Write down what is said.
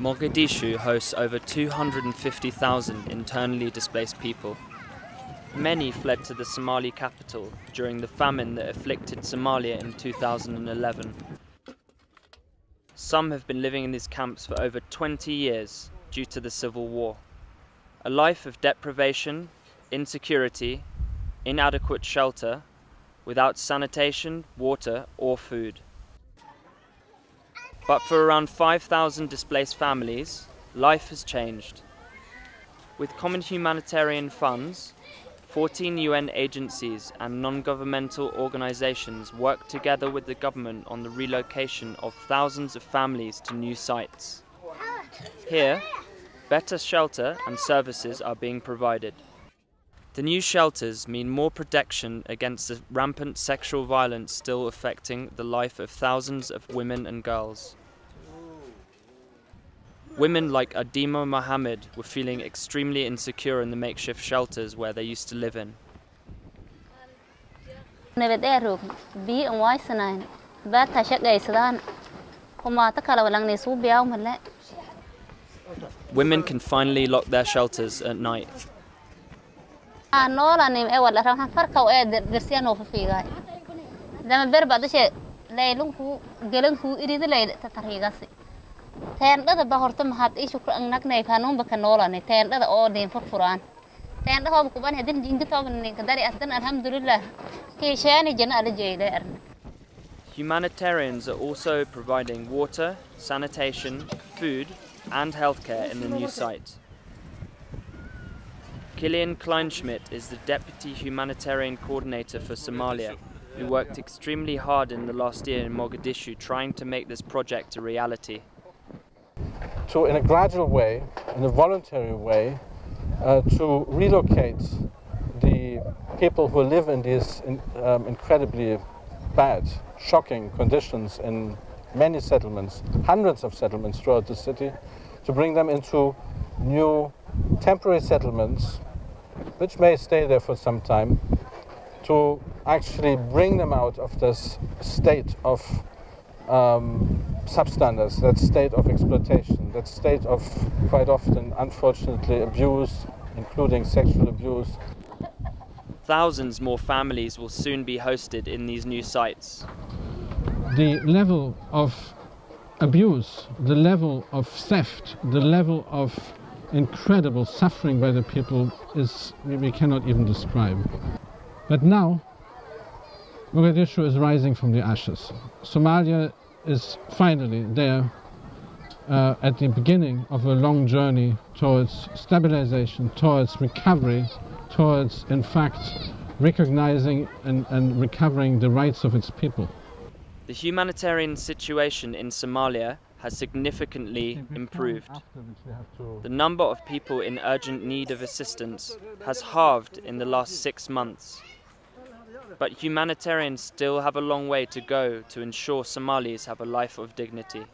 Mogadishu hosts over 250,000 internally displaced people. Many fled to the Somali capital during the famine that afflicted Somalia in 2011. Some have been living in these camps for over 20 years due to the civil war. A life of deprivation, insecurity, inadequate shelter, without sanitation, water or food. But for around 5,000 displaced families, life has changed. With common humanitarian funds, 14 UN agencies and non-governmental organizations work together with the government on the relocation of thousands of families to new sites. Here, better shelter and services are being provided. The new shelters mean more protection against the rampant sexual violence still affecting the life of thousands of women and girls. Women like Adima Mohammed were feeling extremely insecure in the makeshift shelters where they used to live in. Women can finally lock their shelters at night. Humanitarians are also providing water, sanitation, food and healthcare in the new site. Kilian Kleinschmidt is the Deputy Humanitarian Coordinator for Somalia, who worked extremely hard in the last year in Mogadishu trying to make this project a reality. To, in a gradual way, in a voluntary way, to relocate the people who live in these incredibly bad, shocking conditions in many settlements, hundreds of settlements throughout the city, to bring them into new temporary settlements, which may stay there for some time, to actually bring them out of this state of substandard, that state of exploitation, that state of, quite often, unfortunately, abuse, including sexual abuse. Thousands more families will soon be hosted in these new sites. The level of abuse, the level of theft, the level of incredible suffering by the people we cannot even describe. But now, Mogadishu is rising from the ashes. Somalia is finally there at the beginning of a long journey towards stabilization, towards recovery, towards, in fact, recognizing and recovering the rights of its people. The humanitarian situation in Somalia has significantly improved. The number of people in urgent need of assistance has halved in the last 6 months. But humanitarians still have a long way to go to ensure Somalis have a life of dignity.